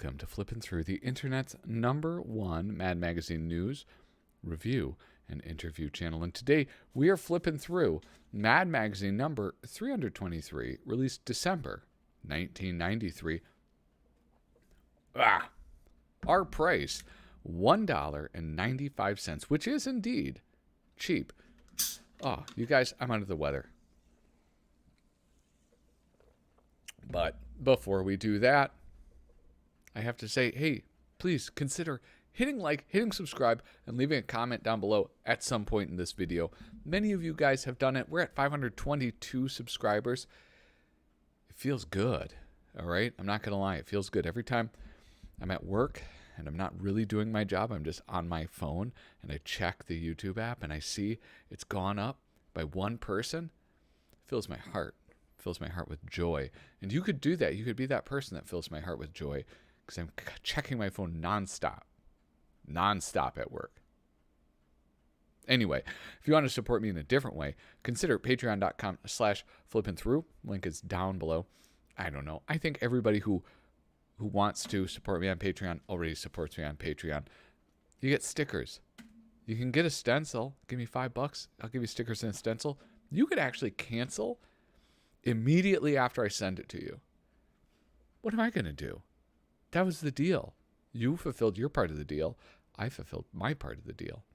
Welcome to Flippin Through, the internet's #1 Mad Magazine news, review, and interview channel. And today we are flipping through Mad Magazine number 323, released December 1993. Our price, $1.95, which is indeed cheap. Oh, you guys, I'm under the weather. But before we do that, I have to say, hey, please consider hitting like, hitting subscribe, and leaving a comment down below at some point in this video. Many of you guys have done it. We're at 522 subscribers. It feels good, all right? I'm not going to lie. It feels good. Every time I'm at work and I'm not really doing my job, I'm just on my phone, and I check the YouTube app, and I see it's gone up by one person. It fills my heart. It fills my heart with joy. And you could do that. You could be that person that fills my heart with joy, because I'm checking my phone nonstop at work. Anyway, if you want to support me in a different way, consider patreon.com/flippinthrough. Link is down below. I don't know. I think everybody who wants to support me on Patreon already supports me on Patreon. You get stickers. You can get a stencil. Give me $5. I'll give you stickers and a stencil. You could actually cancel immediately after I send it to you. What am I going to do? That was the deal. You fulfilled your part of the deal. I fulfilled my part of the deal.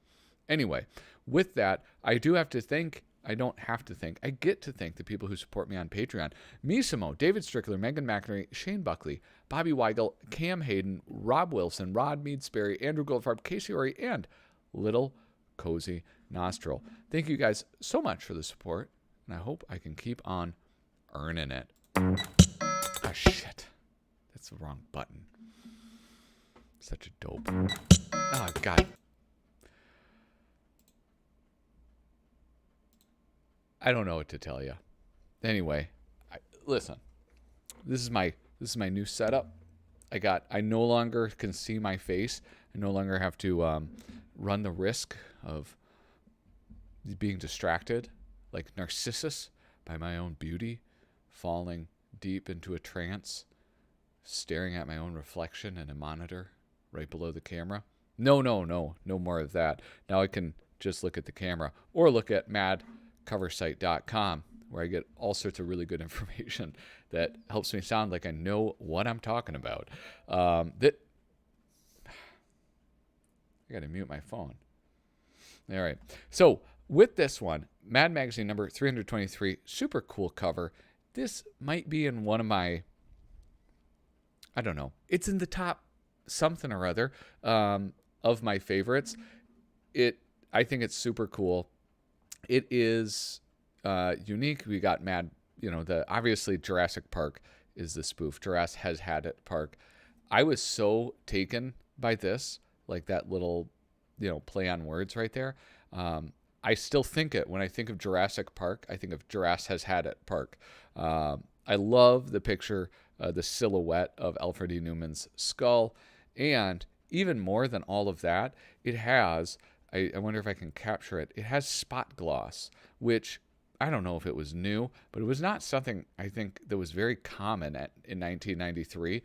Anyway, with that, I get to thank the people who support me on Patreon. Misimo, David Strickler, Megan McInerney, Shane Buckley, Bobby Weigel, Cam Hayden, Rob Wilson, Rod Mead-Sperry, Andrew Goldfarb, Casey Ori, and Little Cozy Nostril. Thank you guys so much for the support, and I hope I can keep on earning it. Oh, shit. That's the wrong button. Such a dope. Oh, God. I don't know what to tell you. Anyway, listen. This is my new setup. I no longer can see my face. I no longer have to run the risk of being distracted like Narcissus by my own beauty, falling deep into a trance, staring at my own reflection in a monitor right below the camera. No more of that. Now I can just look at the camera or look at madcoversite.com, where I get all sorts of really good information that helps me sound like I know what I'm talking about. I got to mute my phone. All right. So with this one, Mad Magazine number 323, super cool cover. This might be in one of my, I don't know, it's in the top something or other of my favorites. I think it's super cool. It is unique. We got Mad, obviously Jurassic Park is the spoof. Jurassic has had it Park. I was so taken by this, like that little, play on words right there. I still think it when I think of Jurassic Park. I think of Jurassic has had it Park. I love the picture, the silhouette of Alfred E. Newman's skull, and even more than all of that, it has. I wonder if I can capture it. It has spot gloss, which I don't know if it was new, but it was not something I think that was very common in 1993.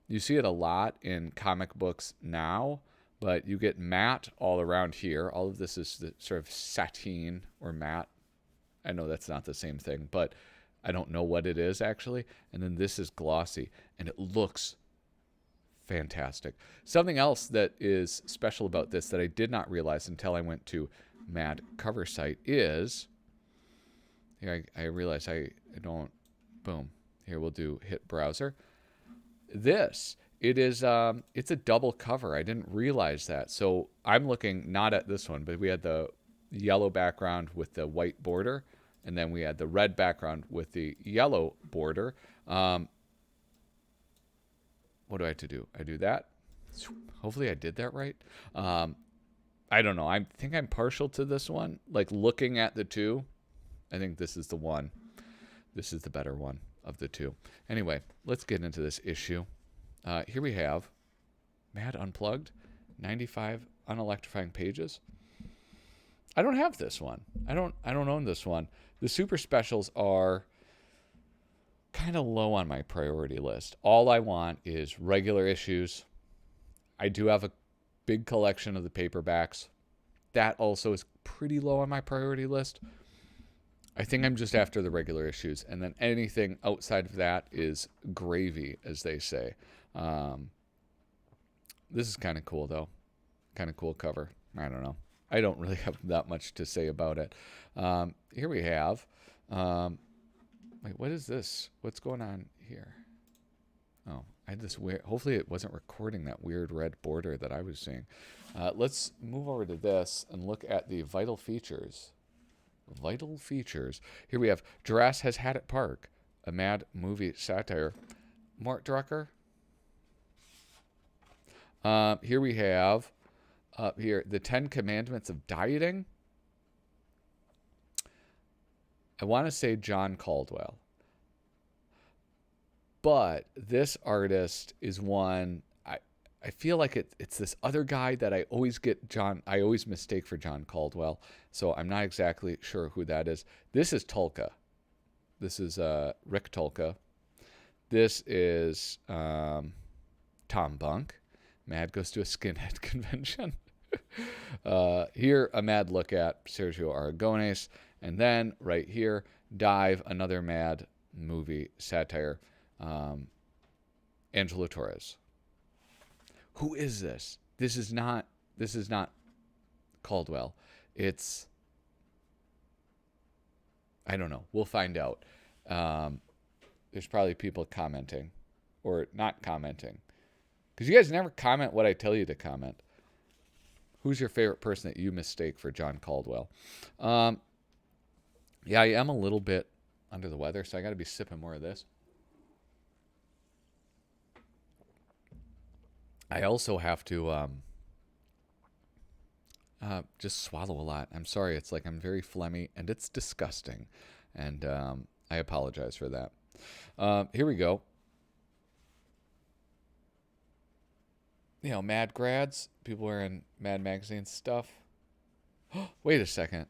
You see it a lot in comic books now, but you get matte all around here. All of this is the sort of sateen or matte. I know that's not the same thing, but I don't know what it is actually. And then this is glossy, and it looks fantastic. Something else that is special about this that I did not realize until I went to Mad Cover Site is, here I realize I don't, boom, here we'll do hit browser. It's a double cover. I didn't realize that. So I'm looking not at this one, but we had the yellow background with the white border, and then we had the red background with the yellow border. What do I have to do? I do that. Hopefully I did that right. I don't know. I think I'm partial to this one. Like looking at the two, I think this is the one. This is the better one of the two. Anyway, let's get into this issue. Here we have Mad Unplugged, 95 unelectrifying pages. I don't have this one. I don't own this one. The super specials are kind of low on my priority list. All I want is regular issues. I do have a big collection of the paperbacks. That also is pretty low on my priority list. I think I'm just after the regular issues, and then anything outside of that is gravy, as they say. This is kind of cool, though. Kind of cool cover. I don't know. I don't really have that much to say about it. Here we have... wait, what is this? What's going on here? Oh, I had this weird... Hopefully it wasn't recording that weird red border that I was seeing. Let's move over to this and look at the vital features. Vital features. Here we have Girasse Has Had It Park, a MAD movie satire. Mort Drucker. Here we have the 10 Commandments of Dieting. I want to say John Caldwell. But this artist is one, I feel like it's this other guy that I always mistake for John Caldwell. So I'm not exactly sure who that is. This is Tulka. This is Rick Tulka. This is Tom Bunk. MAD goes to a skinhead convention. Here, a MAD look at Sergio Aragonés. And then right here, Dive, another MAD movie satire, Angelo Torres. Who is this? This is not Caldwell. It's, I don't know. We'll find out. There's probably people commenting or not commenting, because you guys never comment what I tell you to comment. Who's your favorite person that you mistake for John Caldwell? Yeah, I am a little bit under the weather, so I got to be sipping more of this. I also have to just swallow a lot. I'm sorry. It's like I'm very phlegmy, and it's disgusting. And I apologize for that. Here we go. You know, MAD grads, people wearing MAD magazine stuff. Wait a second.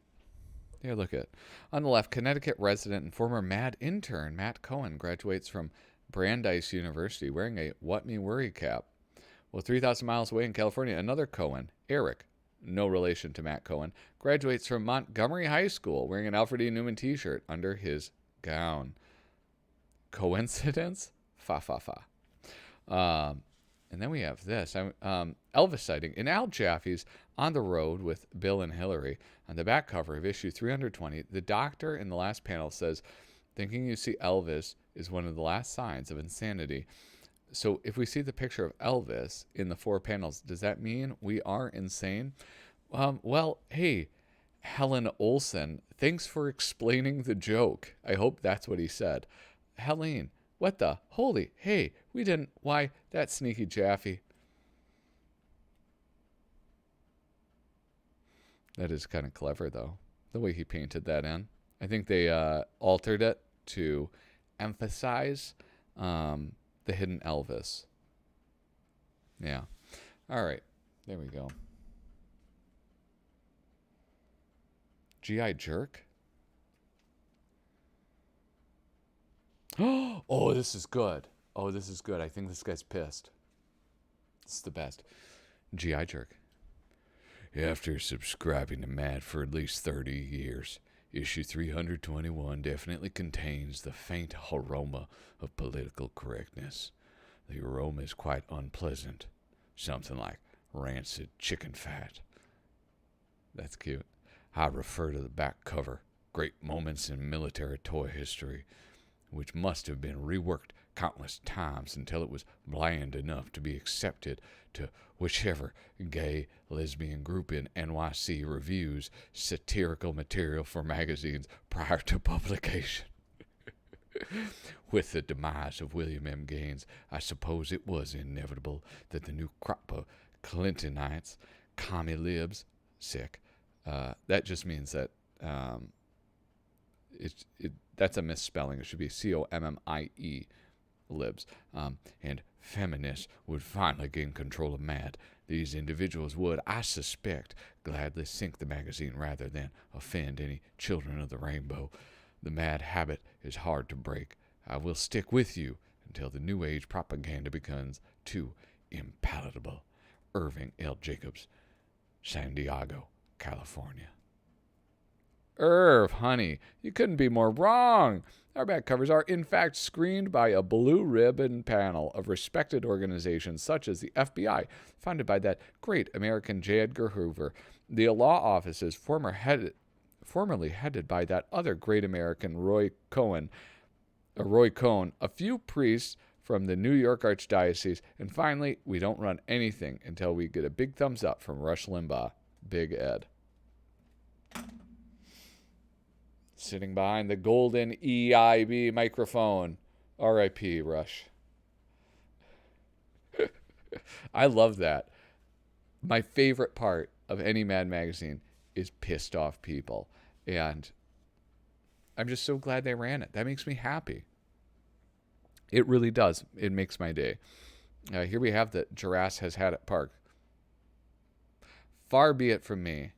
Here, look at. On the left, Connecticut resident and former MAD intern Matt Cohen graduates from Brandeis University wearing a What Me Worry cap. Well, 3,000 miles away in California, another Cohen, Eric, no relation to Matt Cohen, graduates from Montgomery High School wearing an Alfred E. Newman t-shirt under his Coincidence? Fa, fa, fa. And then we have this. Elvis sighting. In Al Jaffe's On the Road with Bill and Hillary, on the back cover of issue 320, the doctor in the last panel says, thinking you see Elvis is one of the last signs of insanity. So if we see the picture of Elvis in the 4 panels, does that mean we are insane? Well, hey, Helen Olsen, thanks for explaining the joke. I hope that's what he said. Helene, what the? Holy, hey, we didn't. Why, that sneaky Jaffe. That is kind of clever, though, the way he painted that in. I think they altered it to emphasize the hidden Elvis. Yeah. All right. There we go. G.I. Jerk? Oh, this is good. Oh, this is good. I think this guy's pissed. It's the best. G.I. Jerk. After subscribing to MAD for at least 30 years, issue 321 definitely contains the faint aroma of political correctness. The aroma is quite unpleasant. Something like rancid chicken fat. That's cute. I refer to the back cover, great moments in military toy history, which must have been reworked countless times until it was bland enough to be accepted to whichever gay lesbian group in NYC reviews satirical material for magazines prior to publication. With the demise of William M. Gaines, I suppose it was inevitable that the new crop of Clintonites, commie libs, that just means that that's a misspelling. It should be COMMIE, libs, and feminists would finally gain control of MAD. These individuals would, I suspect, gladly sink the magazine rather than offend any children of the rainbow. The MAD habit is hard to break. I will stick with you until the New Age propaganda becomes too impalatable. Irving L. Jacobs, San Diego, California. Irv, honey, you couldn't be more wrong. Our back covers are, in fact, screened by a blue ribbon panel of respected organizations such as the FBI, founded by that great American J. Edgar Hoover, the law offices formerly headed by that other great American Roy Cohn, a few priests from the New York Archdiocese, and finally, we don't run anything until we get a big thumbs up from Rush Limbaugh, Big Ed. Sitting behind the golden EIB microphone. R.I.P. Rush. I love that. My favorite part of any Mad magazine is pissed off people. And I'm just so glad they ran it. That makes me happy. It really does. It makes my day. Here we have that Girasse has had at Park. Far be it from me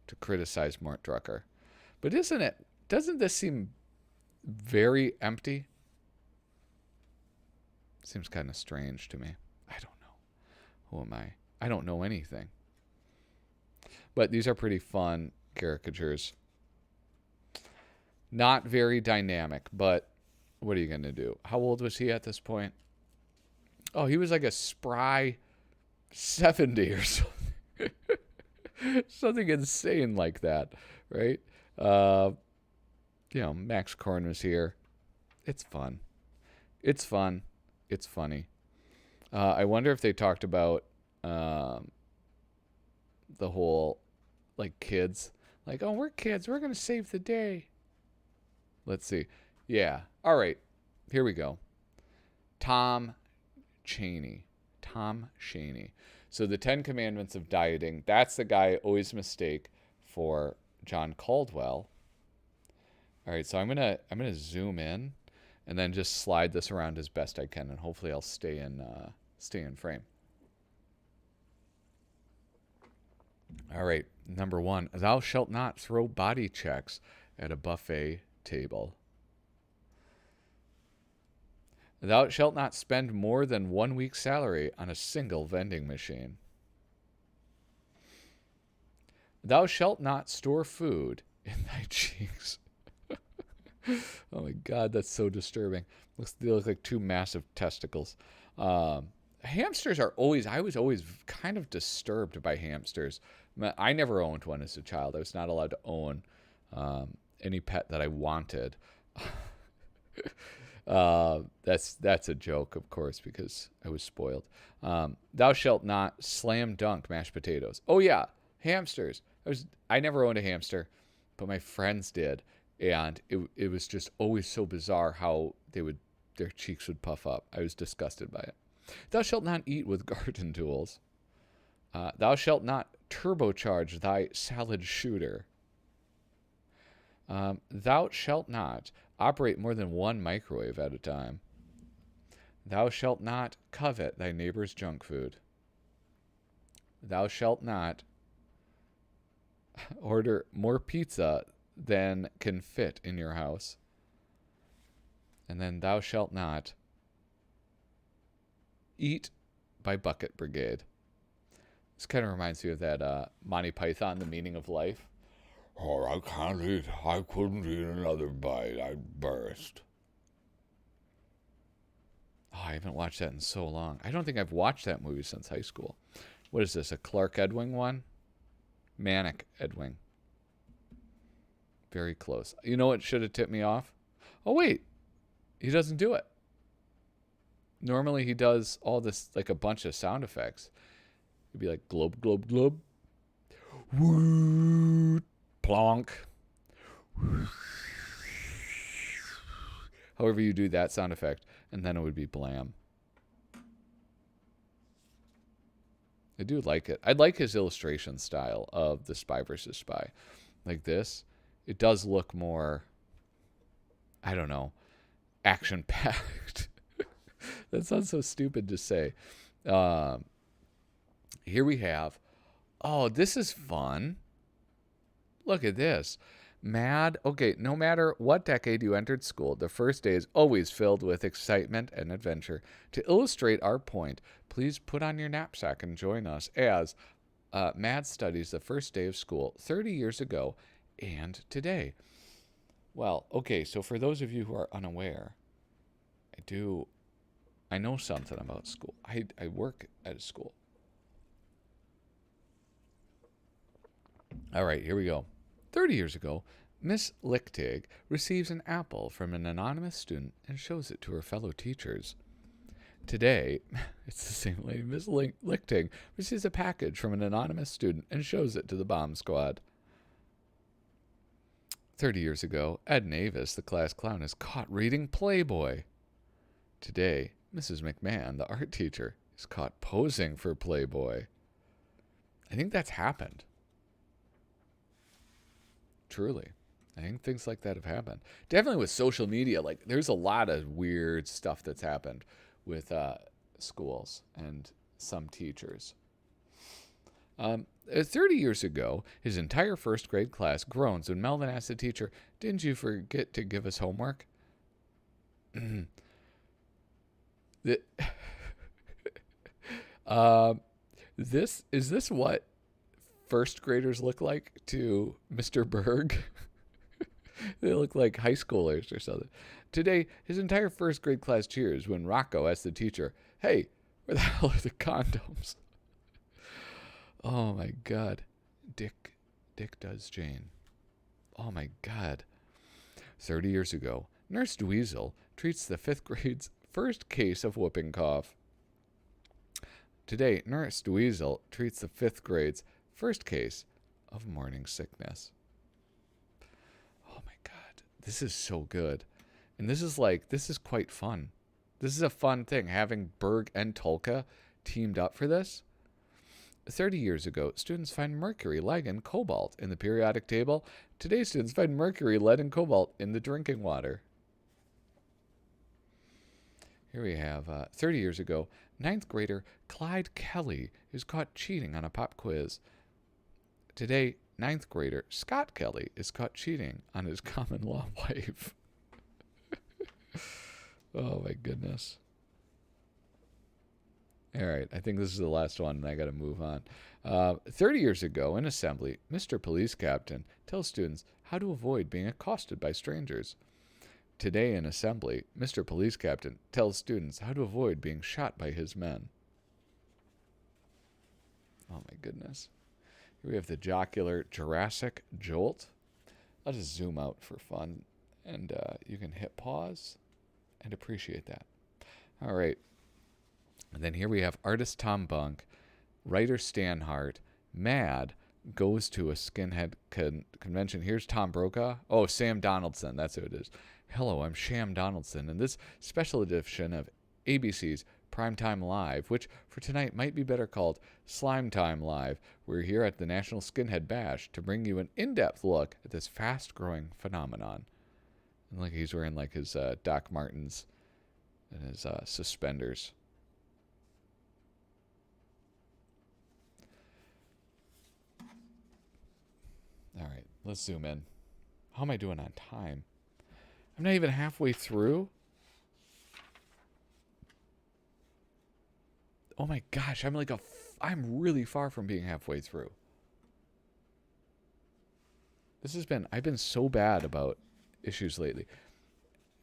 to criticize Mort Drucker. But doesn't this seem very empty? Seems kind of strange to me. I don't know. Who am I? I don't know anything. But these are pretty fun caricatures. Not very dynamic, but what are you going to do? How old was he at this point? Oh, he was like a spry 70 or something. Something insane like that, right? Max Korn was here. It's fun. It's fun. It's funny. I wonder if they talked about the whole, like, kids. Like, oh, we're kids. We're going to save the day. Let's see. Yeah. All right. Here we go. Tom Chaney. So the 10 Commandments of Dieting, that's the guy I always mistake for John Caldwell. All right, so I'm gonna zoom in and then just slide this around as best I can, and hopefully I'll stay in frame. All right, number 1, thou shalt not throw body checks at a buffet table. Thou shalt not spend more than 1 week's salary on a single vending machine. Thou shalt not store food in thy cheeks. Oh my God, that's so disturbing. They look like 2 massive testicles. Hamsters are I was always kind of disturbed by hamsters. I never owned one as a child. I was not allowed to own any pet that I wanted. That's a joke, of course, because I was spoiled. Thou shalt not slam dunk mashed potatoes. Oh yeah, hamsters. I never owned a hamster, but my friends did, and it was just always so bizarre how their cheeks would puff up. I was disgusted by it. Thou shalt not eat with garden tools. Thou shalt not turbocharge thy salad shooter. Thou shalt not operate more than 1 microwave at a time. Thou shalt not covet thy neighbor's junk food. Thou shalt not order more pizza than can fit in your house. And then thou shalt not eat by Bucket Brigade. This kind of reminds me of that Monty Python, The Meaning of Life. Oh, I can't eat. I couldn't eat another bite. I'd burst. Oh, I haven't watched that in so long. I don't think I've watched that movie since high school. What is this, a Clark Edwing one? Manic Edwing. Very close. You know what should have tipped me off? Oh, wait. He doesn't do it. Normally he does all this, like a bunch of sound effects. It'd be like globe, globe, globe. Woo, plonk. However you do that sound effect, and then it would be blam. I do like it. I like his illustration style of the Spy versus Spy. Like this. It does look more, I don't know, action-packed. That sounds so stupid to say. Here we have, oh, this is fun. Look at this. MAD. Okay, no matter what decade you entered school, the first day is always filled with excitement and adventure. To illustrate our point, please put on your knapsack and join us as MAD studies the first day of school 30 years ago and today. Well, okay, so for those of you who are unaware, I know something about school. I work at a school. All right, here we go. 30 years ago, Miss Lichtig receives an apple from an anonymous student and shows it to her fellow teachers. Today, it's the same lady, Miss Lichtig receives a package from an anonymous student and shows it to the bomb squad. 30 years ago, Ed Navis, the class clown, is caught reading Playboy. Today, Mrs. McMahon, the art teacher, is caught posing for Playboy. I think that's happened. Truly. I think things like that have happened. Definitely with social media, like there's a lot of weird stuff that's happened with schools and some teachers. 30 years ago, his entire first grade class groans when Melvin asked the teacher, "Didn't you forget to give us homework?" This what first graders look like to Mr. Berg? They look like high schoolers or something. Today, his entire first grade class cheers when Rocco asked the teacher, "Hey, where the hell are the condoms?" Oh my God. Dick does Jane. Oh my God. 30 years ago, Nurse Dweezil treats the 5th grade's first case of whooping cough. Today, Nurse Dweezil treats the 5th grade's first case of morning sickness. Oh my God. This is so good. And this is quite fun. This is a fun thing, having Berg and Tolka teamed up for this. 30 years ago, students find mercury, lead, and cobalt in the periodic table. Today, students find mercury, lead, and cobalt in the drinking water. Here we have 30 years ago, 9th grader Clyde Kelly is caught cheating on a pop quiz. Today, 9th grader Scott Kelly is caught cheating on his common law wife. Oh my goodness. All right, I think this is the last one, and I got to move on. 30 years ago, in assembly, Mr. Police Captain tells students how to avoid being accosted by strangers. Today in assembly, Mr. Police Captain tells students how to avoid being shot by his men. Oh my goodness. Here we have the jocular Jurassic Jolt. I'll just zoom out for fun, and you can hit pause and appreciate that. All right. And then here we have artist Tom Bunk, writer Stan Hart, MAD goes to a skinhead convention. Here's Tom Brokaw. Oh, Sam Donaldson. That's who it is. Hello, I'm Sham Donaldson, and this special edition of ABC's Primetime Live, which for tonight might be better called Slime Time Live. We're here at the National Skinhead Bash to bring you an in-depth look at this fast-growing phenomenon. And like he's wearing like his Doc Martens and his suspenders. All right, let's zoom in. How am I doing on time? I'm not even halfway through. Oh my gosh, I'm really far from being halfway through. I've been so bad about issues lately,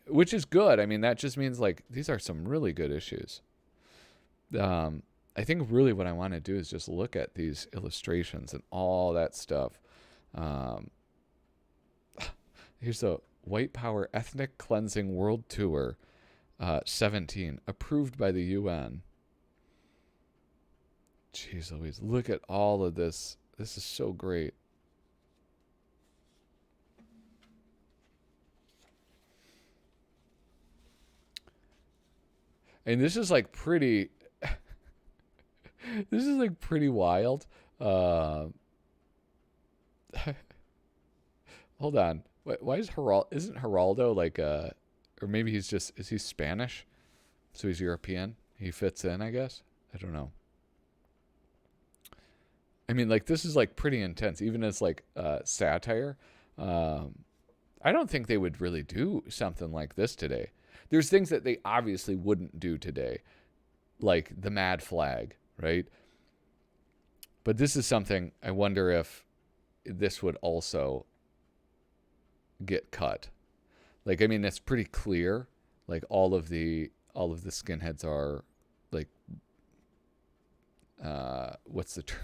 which is good. I mean, that just means like these are some really good issues. I think really what I want to do is just look at these illustrations and all that stuff. Here's the White Power Ethnic Cleansing World Tour 17, approved by the UN. Jeez Louise, look at all of this. This is so great. And this is like pretty this is like pretty wild. Hold on. Why is isn't Geraldo like or maybe is he Spanish? So he's European. He fits in, I guess. I don't know. I mean, like this is like pretty intense, even as like satire. I don't think they would really do something like this today. There's things that they obviously wouldn't do today, like the MAD flag, right? But this is something I wonder if this would also get cut. Like, I mean, it's pretty clear. Like all of the skinheads are like, what's the term?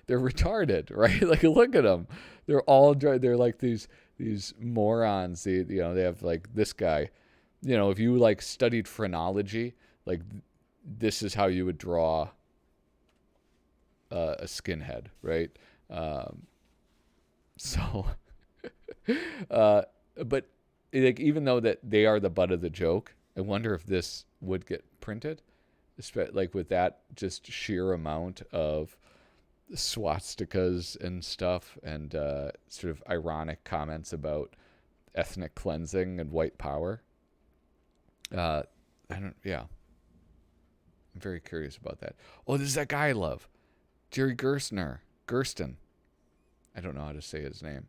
They're retarded, right? Like, look at them. They're like these morons. They have like this guy. If you like studied phrenology, like this is how you would draw a skinhead, right? So, but like even though that they are the butt of the joke, I wonder if this would get printed, like with that just sheer amount of swastikas and stuff, and sort of ironic comments about ethnic cleansing and white power. I'm very curious about that. Oh, this is that guy I love, Jerry Gersten. I don't know how to say his name.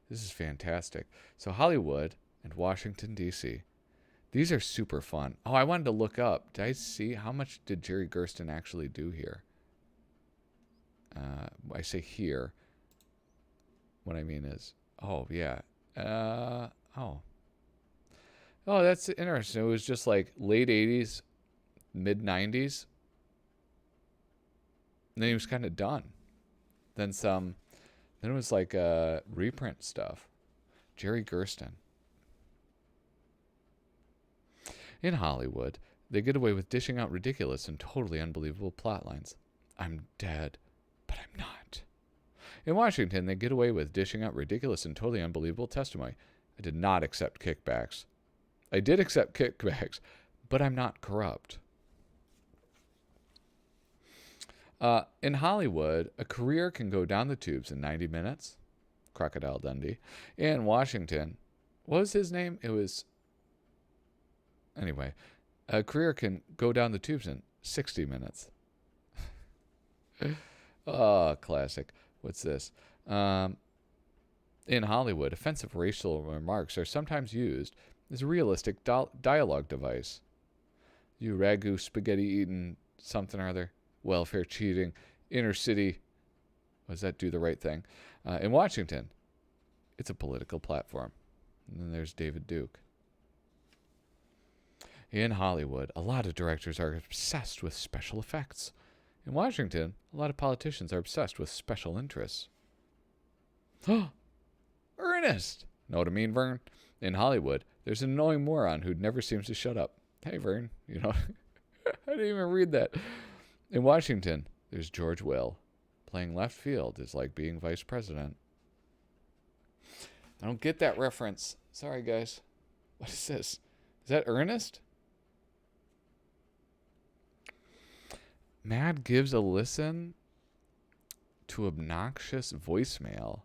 This is fantastic. So Hollywood and Washington, D.C. These are super fun. Oh, I wanted to look up. Did I see how much did Jerry Gersten actually do here? I say here. What I mean is, oh, yeah. Oh, that's interesting. It was just like late 80s, mid 90s. And then he was kind of done. Then it was like reprint stuff. Jerry Gersten. In Hollywood, they get away with dishing out ridiculous and totally unbelievable plot lines. I'm dead, but I'm not. In Washington, they get away with dishing out ridiculous and totally unbelievable testimony. I did not accept kickbacks. I did accept kickbacks, but I'm not corrupt. In Hollywood, a career can go down the tubes in 90 minutes. Crocodile Dundee. In Washington, what was his name? It was... Anyway, a career can go down the tubes in 60 minutes. Oh, classic. What's this? In Hollywood, offensive racial remarks are sometimes used as a realistic dialogue device. You ragu spaghetti eating something or other, welfare cheating, inner city. What does that do the right thing? In Washington, it's a political platform. And then there's David Duke. In Hollywood, a lot of directors are obsessed with special effects. In Washington, a lot of politicians are obsessed with special interests. Ernest! Know what I mean, Vern? In Hollywood, there's an annoying moron who never seems to shut up. Hey, Vern, I didn't even read that. In Washington, there's George Will. Playing left field is like being vice president. I don't get that reference. Sorry, guys. What is this? Is that Ernest? MAD gives a listen to obnoxious voicemail.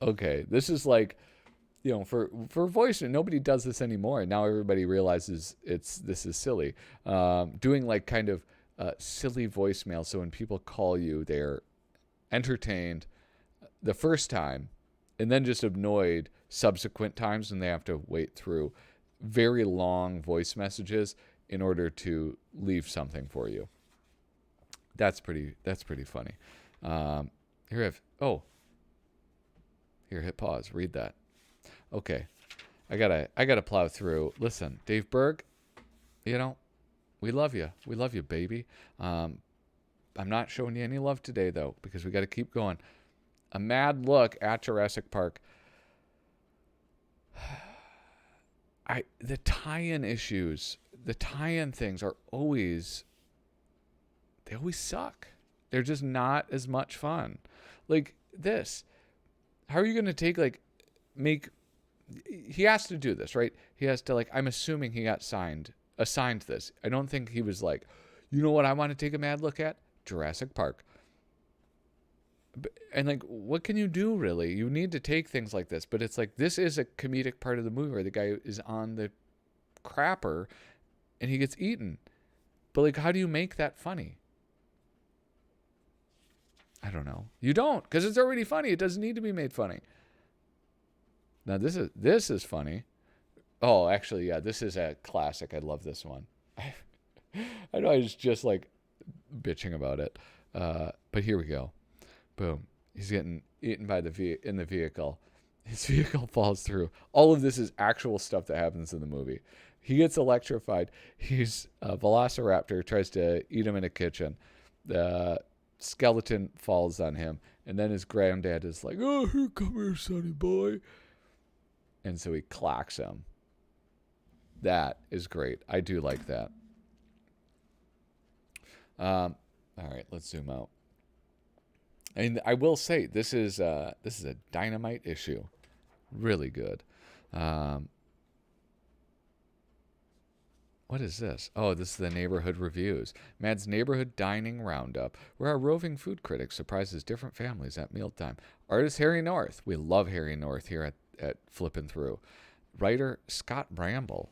Okay, this is like, for voice, nobody does this anymore. Now everybody realizes this is silly. Doing like kind of silly voicemail. So when people call you, they're entertained the first time, and then just annoyed subsequent times when they have to wait through very long voice messages in order to leave something for you. That's pretty funny. Here, hit pause. Read that. Okay, I gotta plow through. Listen, Dave Berg, we love you. We love you, baby. I'm not showing you any love today though, because we got to keep going. A mad look at Jurassic Park. The tie-in issues, the tie-in things are always suck. They're just not as much fun. Like this. How are you going to he has to do this, right? He has to I'm assuming he got assigned this. I don't think he was like, you know what I want to take a mad look at? Jurassic Park. And what can you do really? You need to take things like this, but it's like, this is a comedic part of the movie where the guy is on the crapper and he gets eaten. But like, how do you make that funny? I don't know. You don't, because it's already funny. It doesn't need to be made funny. Now this is funny. Oh, actually, yeah, this is a classic. I love this one. I know I was just like bitching about it, but here we go. Boom. He's getting eaten by in the vehicle. His vehicle falls through. All of this is actual stuff that happens in the movie. He gets electrified. He's a velociraptor tries to eat him in a kitchen. The skeleton falls on him, and then his granddad is like, "Oh, here, come here, sonny boy," and so he clocks him. That is great. I do like that. All right, let's zoom out. And I will say this is a dynamite issue, really good. What is this? Oh, this is the neighborhood reviews. Mad's neighborhood dining roundup, where our roving food critic surprises different families at mealtime. Artist Harry North. We love Harry North here at Flippin Through. Writer Scott Bramble.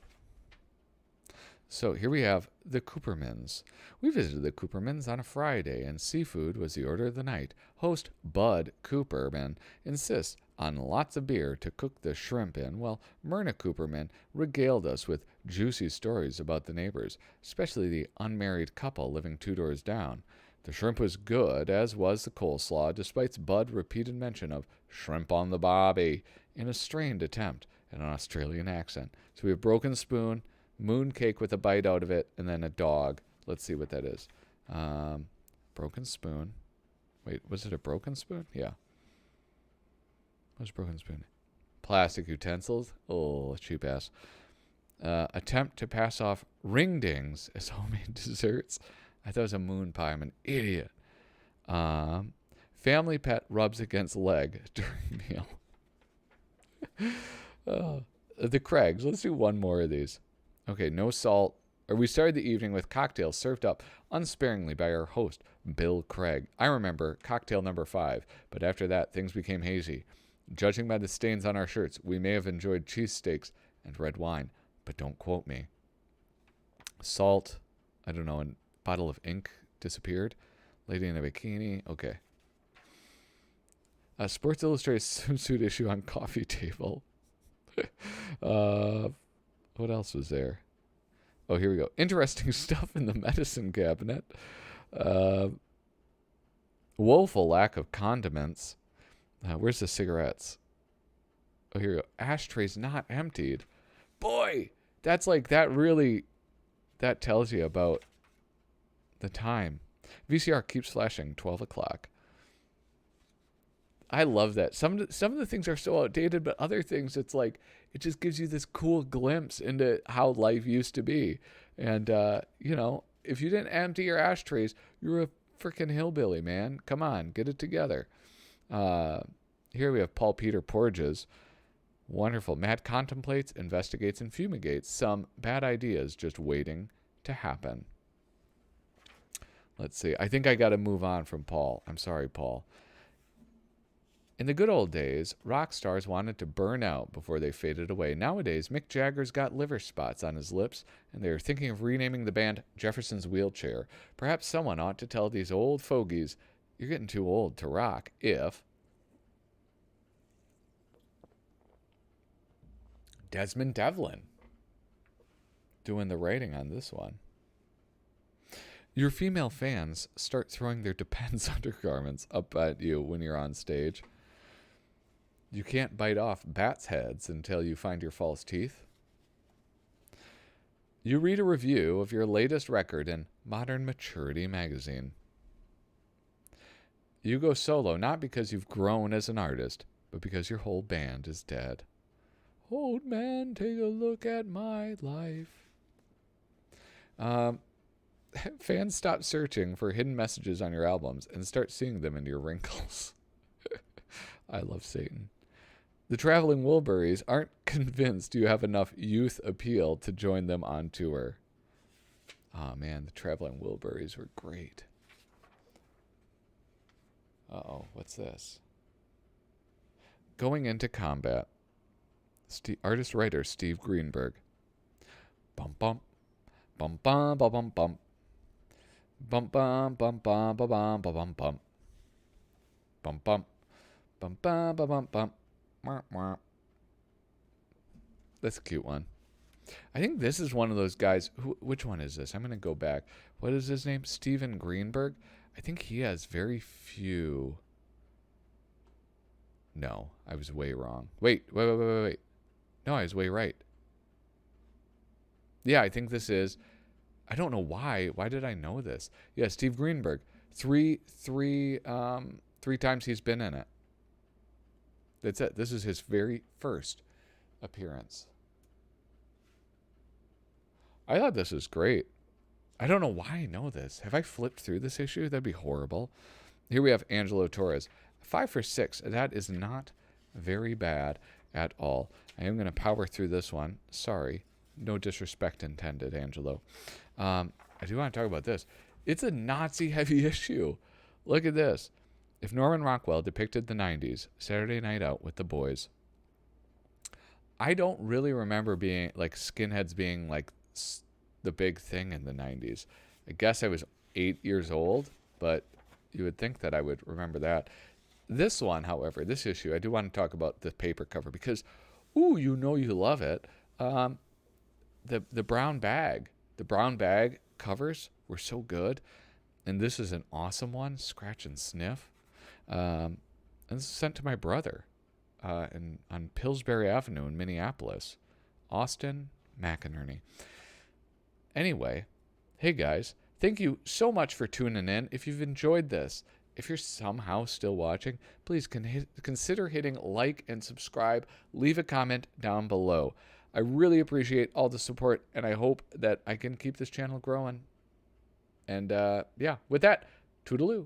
So here we have the Coopermans. We visited the Coopermans on a Friday, and seafood was the order of the night. Host Bud Cooperman insists on lots of beer to cook the shrimp in, while Myrna Cooperman regaled us with juicy stories about the neighbors, especially the unmarried couple living 2 doors down. The shrimp was good, as was the coleslaw, despite Bud's repeated mention of shrimp on the bobby in a strained attempt at an Australian accent. So we have broken spoon, moon cake with a bite out of it, and then a dog. Let's see what that is. Broken spoon. Wait, was it a broken spoon? Yeah. What's broken spoon? Plastic utensils. Oh, cheap ass. Attempt to pass off ring dings as homemade desserts. I thought it was a moon pie. I'm an idiot. Family pet rubs against leg during meal. The Craigs. Let's do one more of these. Okay, no salt. Or we started the evening with cocktails served up unsparingly by our host, Bill Craig. I remember cocktail number 5, but after that, things became hazy. Judging by the stains on our shirts, we may have enjoyed cheesesteaks and red wine, but don't quote me. Salt, I don't know, a bottle of ink disappeared. Lady in a bikini, okay. A Sports Illustrated swimsuit issue on coffee table. What else was there? Oh, here we go. Interesting stuff in the medicine cabinet. Woeful lack of condiments. Where's the cigarettes? Oh, here we go. Ashtrays not emptied. Boy, that's like, that really, that tells you about the time. VCR keeps flashing 12 o'clock. I love that. Some of the things are so outdated, but other things, it's like, it just gives you this cool glimpse into how life used to be. And, you know, if you didn't empty your ashtrays, you're a freaking hillbilly, man. Come on, get it together. Here we have Paul Peter Porges. Wonderful. Matt contemplates, investigates, and fumigates some bad ideas just waiting to happen. Let's see. I think I got to move on from Paul. I'm sorry, Paul. In the good old days, rock stars wanted to burn out before they faded away. Nowadays, Mick Jagger's got liver spots on his lips, and they're thinking of renaming the band Jefferson's Wheelchair. Perhaps someone ought to tell these old fogies, you're getting too old to rock if... Desmond Devlin doing the writing on this one. Your female fans start throwing their Depends undergarments up at you when you're on stage. You can't bite off bats' heads until you find your false teeth. You read a review of your latest record in Modern Maturity magazine. You go solo not because you've grown as an artist, but because your whole band is dead. Old man, take a look at my life. Fans stop searching for hidden messages on your albums and start seeing them in your wrinkles. I love Satan. The Traveling Wilburys aren't convinced you have enough youth appeal to join them on tour. Oh, man, the Traveling Wilburys were great. Uh-oh, what's this? Going into combat. Artist-writer Steve Greenberg. Bum bum. Bum bum bum bum bum. Bum bum bum bum bum bum bum bum. Bum bum. Bum bum bum bum bum. Wah, wah. That's a cute one. I think this is one of those guys. Which one is this? I'm going to go back. What is his name? Steven Greenberg? I think he has very few. No, I was way wrong. Wait. No, I was way right. Yeah, I think this is. I don't know why. Why did I know this? Yeah, Steve Greenberg. Three times he's been in it. That's it. This is his very first appearance. I thought this was great. I don't know why I know this. Have I flipped through this issue? That'd be horrible. Here we have Angelo Torres. 5 for 6. That is not very bad at all. I am going to power through this one. Sorry. No disrespect intended, Angelo. I do want to talk about this. It's a Nazi-heavy issue. Look at this. If Norman Rockwell depicted the 90s, Saturday Night Out with the boys, I don't really remember being, like, skinheads being, like, the big thing in the 90s. I guess I was 8 years old, but you would think that I would remember that. This one, however, this issue, I do want to talk about the paper cover because, ooh, you know you love it. The brown bag. The brown bag covers were so good. And this is an awesome one, Scratch and Sniff. And this is sent to my brother on Pillsbury Avenue in Minneapolis. Austin McInerney. Anyway, hey guys, thank you so much for tuning in. If you've enjoyed this, if you're somehow still watching, please consider hitting like and subscribe. Leave a comment down below. I really appreciate all the support, and I hope that I can keep this channel growing. And yeah, with that, toodaloo.